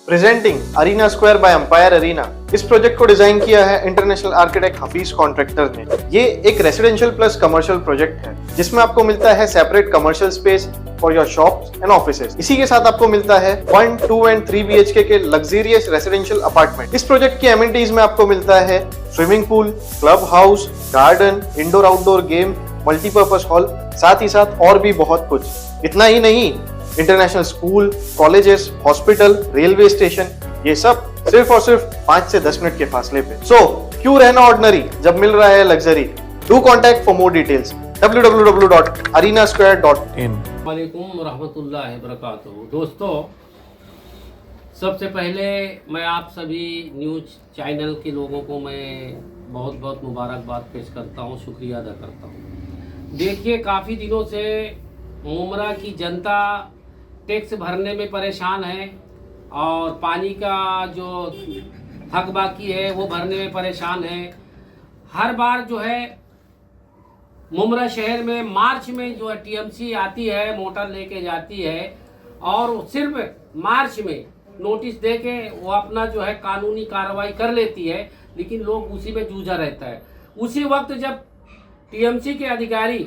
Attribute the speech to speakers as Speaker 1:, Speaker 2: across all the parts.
Speaker 1: Presenting Arena Square by Empire Arena. इस project को design किया है इंटरनेशनल आर्किटेक्ट हफीज कॉन्ट्रैक्टर ने। ये एक रेसिडेंशियल प्लस कमर्शियल प्रोजेक्ट है जिसमें आपको मिलता है separate commercial space for your shops and offices. इसी के साथ आपको मिलता है 1, 2 एंड 3 BHK के लग्जरियस रेसिडेंशियल अपार्टमेंट। इस प्रोजेक्ट की एमिनिटीज में आपको मिलता है swimming pool, club house, garden, indoor outdoor game, multipurpose hall, साथ ही साथ और भी बहुत कुछ। इतना ही नहीं, international school, colleges, hospital, railway station, ये सब सिर्फ और सिर्फ 5 से 10 मिनट के फासले पे। सो क्यों रहना ऑर्डिनरी जब मिल रहा है luxury. Do contact for more details www.arenasquare.in।
Speaker 2: वालेकुम रहमतुल्लाहि वबरकातुहू। दोस्तों, सबसे पहले मैं आप सभी न्यूज़ चैनल के लोगों को मैं बहुत बहुत मुबारकबाद पेश करता हूँ, शुक्रिया अदा करता हूँ। देखिए, काफ़ी दिनों से मुमरा की जनता टैक्स भरने में परेशान है और पानी का जो हक बाकी है वो भरने में परेशान है। हर बार जो है मुमरा शहर में मार्च में जो है TMC आती है, मोटर लेके जाती है और सिर्फ मार्च में नोटिस दे के वो अपना जो है कानूनी कार्रवाई कर लेती है, लेकिन लोग उसी में जूझा रहता है। उसी वक्त जब TMC के अधिकारी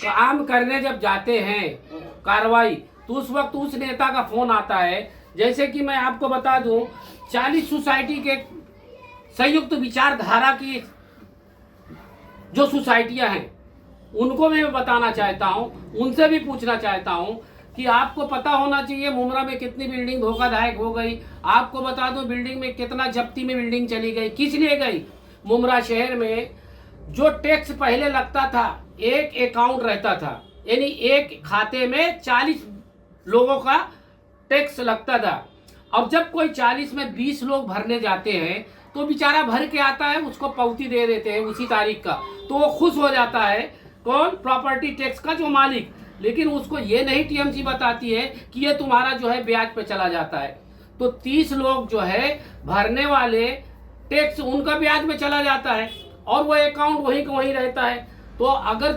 Speaker 2: काम करने जब जाते हैं कार्रवाई, तो उस वक्त उस नेता का फोन आता है। जैसे कि मैं आपको बता दूं, 40 सोसाइटी के संयुक्त विचारधारा की जो सोसाइटियां हैं उनको मैं बताना चाहता हूं, उनसे भी पूछना चाहता हूं कि आपको पता होना चाहिए मुमरा में कितनी बिल्डिंग धोखाधड़क हो गई। आपको बता दूं बिल्डिंग में कितना जब्ती में बिल्डिंग चली गई, किस लिए गई। मुमरा शहर में जो टैक्स पहले लगता था, एक अकाउंट रहता था, यानी एक खाते में 40 लोगों का टैक्स लगता था। अब जब कोई 40 में 20 लोग भरने जाते हैं तो बेचारा भर के आता है, उसको पावती दे देते हैं उसी तारीख का, तो वो खुश हो जाता है। कौन? प्रॉपर्टी टैक्स का जो मालिक। लेकिन उसको ये नहीं TMC बताती है कि ये तुम्हारा जो है ब्याज पे चला जाता है। तो 30 लोग जो है भरने वाले टैक्स उनका ब्याज में चला जाता है और वो अकाउंट वहीं का वहीं रहता है। तो अगर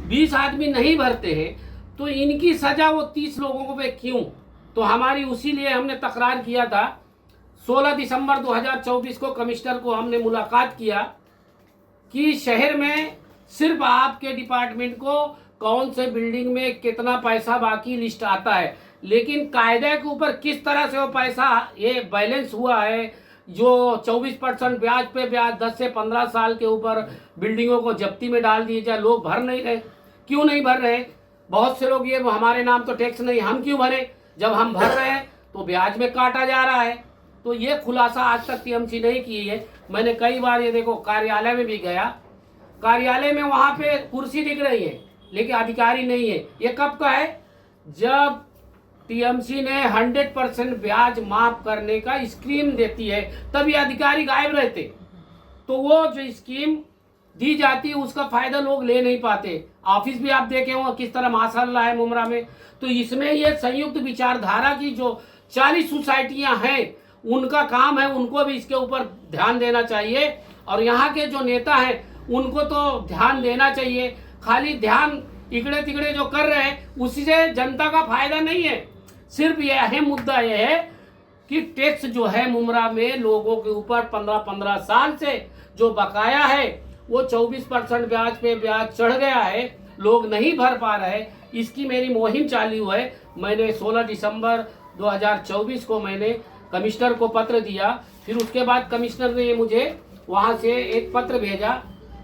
Speaker 2: 20 आदमी नहीं भरते हैं तो इनकी सजा वो 30 लोगों को पे क्यों? तो हमारी उसी लिए हमने तकरार किया था। 16 दिसंबर 2024 को कमिश्नर को हमने मुलाकात किया कि शहर में सिर्फ आपके डिपार्टमेंट को कौन से बिल्डिंग में कितना पैसा बाकी लिस्ट आता है, लेकिन कायदे के ऊपर किस तरह से वो पैसा ये बैलेंस हुआ है। जो 24% ब्याज पे ब्याज 10 से 15 साल के ऊपर बिल्डिंगों को जब्ती में डाल दिए जाए, लोग भर नहीं रहे। क्यों नहीं भर रहे? बहुत से लोग ये हमारे नाम तो टैक्स नहीं, हम क्यों भरे? जब हम भर रहे हैं तो ब्याज में काटा जा रहा है। तो ये खुलासा आज तक TMC नहीं की है। मैंने कई बार ये देखो कार्यालय में भी गया, कार्यालय में वहाँ पे कुर्सी दिख रही है लेकिन अधिकारी नहीं है। ये कब का है? जब TMC ने 100% ब्याज माफ करने का स्कीम देती है तब ये अधिकारी गायब रहते। तो वो जो स्कीम दी जाती है उसका फायदा लोग ले नहीं पाते। ऑफिस भी आप देखे होंगे किस तरह माशाल्लाह है मुमरा में। तो इसमें ये संयुक्त विचारधारा की जो 40 सोसाइटियां हैं उनका काम है, उनको भी इसके ऊपर ध्यान देना चाहिए। और यहाँ के जो नेता हैं उनको तो ध्यान देना चाहिए। खाली ध्यान इकड़े तिकड़े जो कर रहे हैं उसी से जनता का फायदा नहीं है। सिर्फ ये अहम मुद्दा यह है कि टैक्स जो है मुमरा में लोगों के ऊपर 15-15 साल से जो बकाया है वो 24% ब्याज पे ब्याज चढ़ गया है, लोग नहीं भर पा रहे। इसकी मेरी मुहिम चालू है। मैंने 16 दिसंबर 2024 को मैंने कमिश्नर को पत्र दिया। फिर उसके बाद कमिश्नर ने मुझे वहाँ से एक पत्र भेजा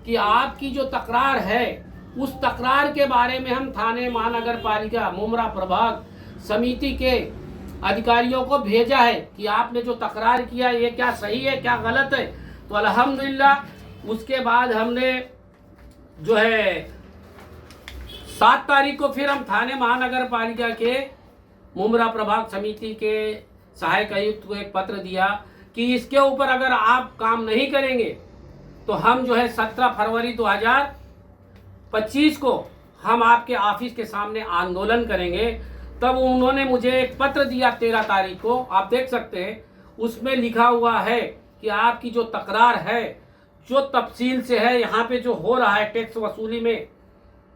Speaker 2: कि आपकी जो तकरार है उस तकरार के बारे में हम थाने महानगर पालिका मुमरा प्रभाग समिति के अधिकारियों को भेजा है कि आपने जो तकरार किया ये क्या सही है क्या गलत है। तो अल्हम्दुलिल्लाह उसके बाद हमने जो है 7 तारीख को फिर हम थाने महानगर पालिका के मुमरा प्रभाग समिति के सहायक आयुक्त को एक पत्र दिया कि इसके ऊपर अगर आप काम नहीं करेंगे तो हम जो है 17 फरवरी 2025 को हम आपके ऑफिस के सामने आंदोलन करेंगे। तब उन्होंने मुझे एक पत्र दिया 13 तारीख को, आप देख सकते हैं। उसमें लिखा हुआ है कि आपकी जो तकरार है, जो तफसील से है, यहाँ पे जो हो रहा है टैक्स वसूली में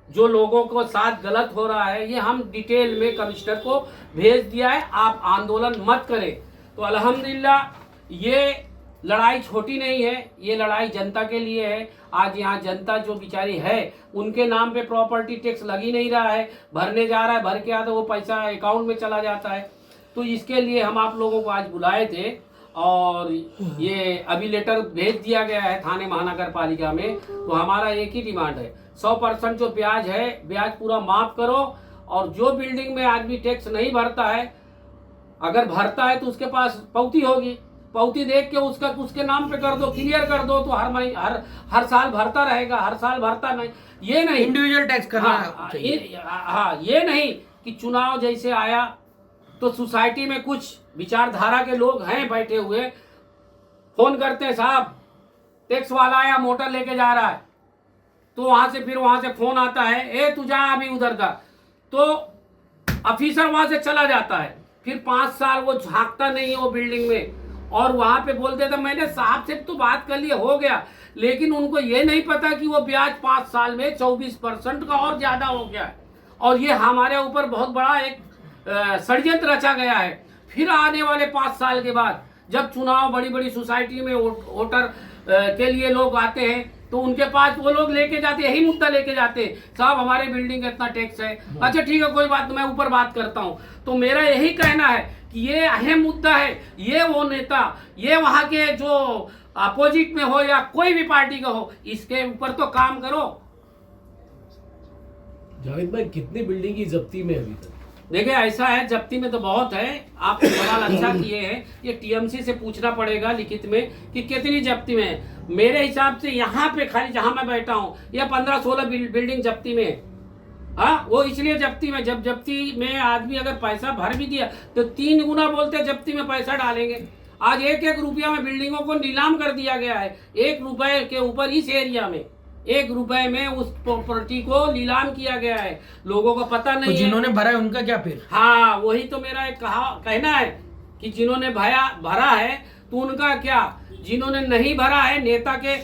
Speaker 2: जो लोगों को साथ गलत हो रहा है, ये हम डिटेल में कमिश्नर को भेज दिया है। आप आंदोलन मत करें। तो अल्हम्दुलिल्लाह ये लड़ाई छोटी नहीं है, ये लड़ाई जनता के लिए है। आज यहाँ जनता जो बेचारी है, उनके नाम पे प्रॉपर्टी टैक्स लग ही नहीं रहा है, भरने जा रहा है, भर के आता वो पैसा अकाउंट में चला जाता है। तो इसके लिए हम आप लोगों को आज बुलाए थे और ये अभी लेटर भेज दिया गया है थाने महानगर पालिका में। तो हमारा एक ही डिमांड है, 100% जो ब्याज है, ब्याज पूरा माफ करो। और जो बिल्डिंग में आदमी टैक्स नहीं भरता है, अगर भरता है तो उसके पास पावती होगी, पावती देख के उसके नाम पे कर दो, क्लियर कर दो, तो हर साल भरता रहेगा। हर साल भरता नहीं, ये नहीं
Speaker 3: इंडिविजुअल टैक्स करना
Speaker 2: हाँ, ये नहीं कि चुनाव जैसे आया तो सोसाइटी में कुछ विचारधारा के लोग हैं बैठे हुए, फोन करते हैं, साहब टैक्स वाला आया, मोटर लेके जा रहा है, तो फिर वहां से फोन आता है, ए तू जा अभी उधर का, तो ऑफिसर वहां से चला जाता है। फिर 5 साल वो झांकता नहीं है वो बिल्डिंग में, और वहां पे बोल देता मैंने साहब से तो बात कर लिया, हो गया। लेकिन उनको ये नहीं पता कि वो ब्याज 5 साल में 24% का और ज्यादा हो गया है। और ये हमारे ऊपर बहुत बड़ा एक षड्यंत्र रचा गया है। फिर आने वाले 5 साल के बाद जब चुनाव बड़ी बड़ी सोसाइटी में वोटर के लिए लोग आते हैं, तो उनके पास वो लोग लेके जाते, यही मुद्दा लेके जाते, साहब हमारे बिल्डिंग का इतना टैक्स है। अच्छा ठीक है, कोई बात, मैं ऊपर बात करता हूँ। तो मेरा यही कहना है कि ये अहम मुद्दा है। ये वो नेता, ये वहाँ के जो अपोजिट में हो या कोई भी पार्टी का हो, इसके ऊपर तो काम करो।
Speaker 4: जावेद भाई, कितनी बिल्डिंग की जब्ती में अभी तक?
Speaker 2: देखिए ऐसा है, जब्ती में तो बहुत है। आप सवाल अच्छा किए हैं, ये टीएमसी से पूछना पड़ेगा लिखित में कि कितनी जब्ती में है। मेरे हिसाब से यहाँ पे खाली जहाँ मैं बैठा हूँ, ये 15-16 बिल्डिंग जब्ती में है। हाँ, वो इसलिए जब्ती में, जब जब्ती में आदमी अगर पैसा भर भी दिया तो 3 गुना बोलते जब्ती में पैसा डालेंगे। आज 1-1 रुपया में बिल्डिंगों को नीलाम कर दिया गया है। 1 रुपए के ऊपर इस एरिया में 1 रुपए में उस प्रॉपर्टी को नीलाम किया गया है। लोगों को पता नहीं
Speaker 3: तो जिन्होंने भरा है उनका क्या फिर?
Speaker 2: हाँ, वही तो मेरा एक कहना है कि जिन्होंने भरा है तो उनका क्या, जिन्होंने नहीं भरा है, नेता के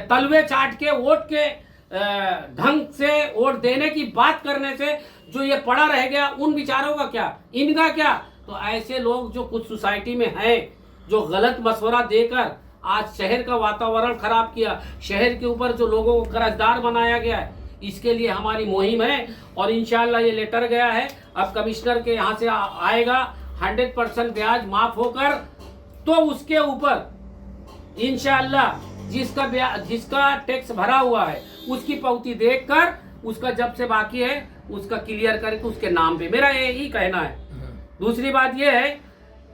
Speaker 2: तलवे चाट के वोट के ढंग से वोट देने की बात करने से जो ये पड़ा रह गया, उन विचारों का क्या, इनका क्या। तो ऐसे लोग जो कुछ सोसाइटी में हैं, जो गलत मशवरा देकर आज शहर का वातावरण खराब किया, शहर के ऊपर जो लोगों को कर्जदार बनाया गया है, इसके लिए हमारी मुहिम है। और इंशाल्लाह ये लेटर गया है, अब कमिश्नर के यहाँ से आएगा, 100% ब्याज माफ होकर, तो उसके ऊपर इंशाल्लाह जिसका टैक्स भरा हुआ है उसकी पावती देखकर, उसका जब से बाकी है उसका क्लियर करके उसके नाम पे, मेरा यही कहना है। दूसरी बात ये है,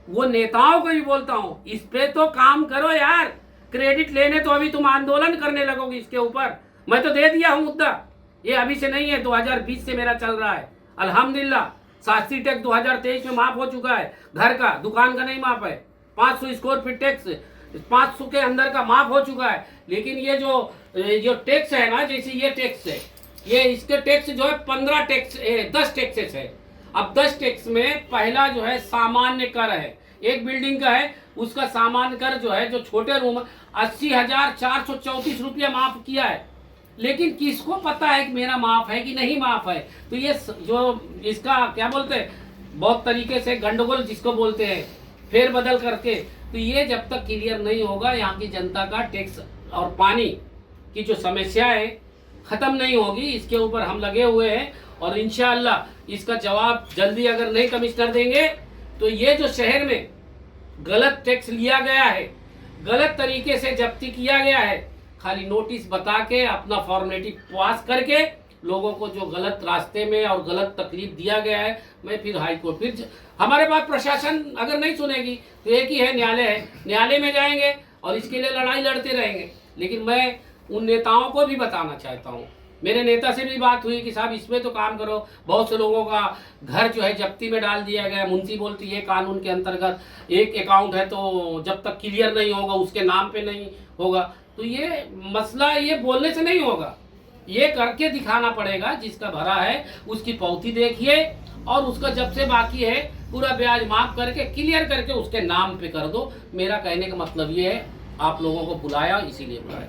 Speaker 2: वो नेताओं को भी बोलता हूँ, इस पे तो काम करो यार। क्रेडिट लेने तो अभी तुम आंदोलन करने लगोगे इसके ऊपर। मैं तो दे दिया हूँ मुद्दा, ये अभी से नहीं है, 2020 से मेरा चल रहा है। अल्हम्दुलिल्लाह शास्त्री टैक्स 2023 में माफ हो चुका है, घर का, दुकान का नहीं माफ है। 500 स्क्वायर फीट टैक्स 500 के अंदर का माफ हो चुका है। लेकिन ये जो टैक्स है ना, जैसे ये टैक्स है, ये इसके टैक्स जो है 10 टैक्सेस है। अब 10 टैक्स में पहला जो है सामान्य कर है, एक बिल्डिंग का है, उसका सामान्य कर जो है, जो छोटे रूम 80,434 रुपया माफ किया है। लेकिन किसको पता है कि मेरा माफ है कि नहीं माफ है। तो ये जो इसका क्या बोलते हैं, बहुत तरीके से गंडगोल जिसको बोलते हैं, फेर बदल करके, तो ये जब तक क्लियर नहीं होगा, यहाँ की जनता का टैक्स और पानी की जो समस्या है खत्म नहीं होगी। इसके ऊपर हम लगे हुए हैं और इंशाअल्लाह इसका जवाब जल्दी अगर नहीं कमिश्नर देंगे, तो ये जो शहर में गलत टैक्स लिया गया है, गलत तरीके से जब्ती किया गया है, खाली नोटिस बता के अपना फॉर्मेलिटी पास करके लोगों को जो गलत रास्ते में और गलत तकलीफ दिया गया है, मैं फिर हाई कोर्ट, फिर हमारे पास प्रशासन अगर नहीं सुनेगी तो एक ही है, न्यायालय है, न्यायालय में जाएंगे और इसके लिए लड़ाई लड़ते रहेंगे। लेकिन मैं उन नेताओं को भी बताना चाहता हूँ, मेरे नेता से भी बात हुई कि साहब इसमें तो काम करो। बहुत से लोगों का घर जो है जब्ती में डाल दिया गया, मुंशी बोलती है कानून के अंतर्गत एक अकाउंट है, तो जब तक क्लियर नहीं होगा उसके नाम पे नहीं होगा। तो ये मसला ये बोलने से नहीं होगा, ये करके दिखाना पड़ेगा। जिसका भरा है उसकी पावती देखिए और उसका जब से बाकी है पूरा ब्याज माफ करके क्लियर करके उसके नाम पे कर दो। मेरा कहने का मतलब ये है, आप लोगों को बुलाया इसीलिए बुलाया।